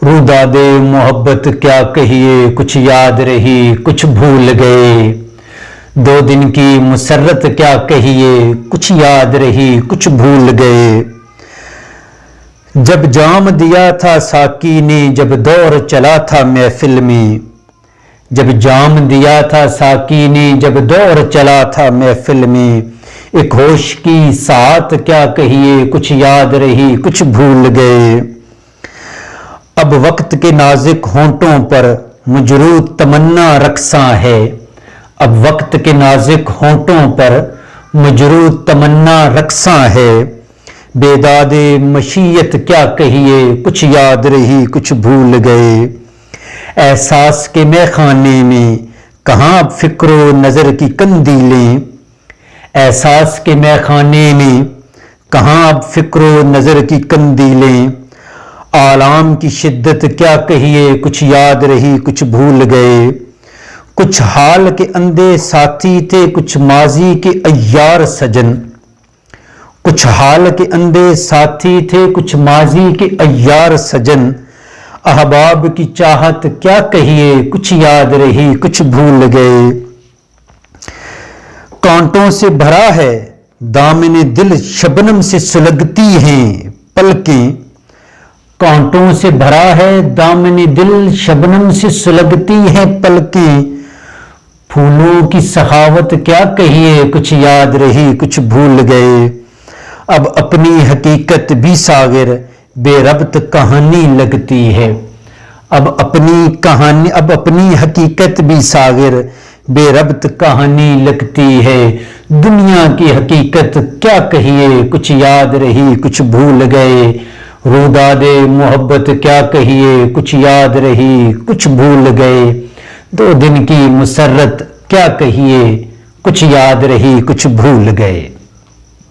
रुदादे मोहब्बत क्या कहिए, कुछ याद रही कुछ भूल गए। दो दिन की मुसर्रत क्या कहिए, कुछ याद रही कुछ भूल गए। जब जाम दिया था साकी ने, जब दौर चला था महफिल में। जब जाम दिया था साकी ने, जब दौर चला था महफिल में। एक होश की साथ क्या कहिए, कुछ याद रही कुछ भूल गए। अब वक्त के नाजुक होंठों पर मुजरू तमन्ना रक्सा है। अब वक्त के नाजुक होंठों पर मुजरू तमन्ना रक्सा है। बेदादे मशीयत क्या कहिए, कुछ याद रही कुछ भूल गए। एहसास के मैखाने में कहाँ अब फिक्रो नज़र की कंदीलें। एहसास के मैखाने में कहाँ अब फिक्रो नज़र की कंदीलें। आलाम की शिद्दत क्या कहिए, कुछ याद रही कुछ भूल गए। कुछ हाल के अंधे साथी थे, कुछ माजी के अय्यार सजन। कुछ हाल के अंधे साथी थे, कुछ माजी के अय्यार सजन। अहबाब की चाहत क्या कहिए, कुछ याद रही कुछ भूल गए। कांटों से भरा है दामने दिल, शबनम से सुलगती हैं पलकें। कांटों से भरा है दामने दिल, शबनम से सुलगती हैं पलकें। फूलों की सखावत क्या कहिए, कुछ याद रही कुछ भूल गए। अब अपनी हकीकत भी सागिर बेरब्त कहानी लगती है। अब अपनी हकीकत भी सागिर बेरब्त कहानी लगती है। दुनिया की हकीकत क्या कहिए, कुछ याद रही कुछ भूल गए। रुदादे मोहब्बत क्या कहिए, कुछ याद रही कुछ भूल गए। दो दिन की मुसर्रत क्या कहिए, कुछ याद रही कुछ भूल गए।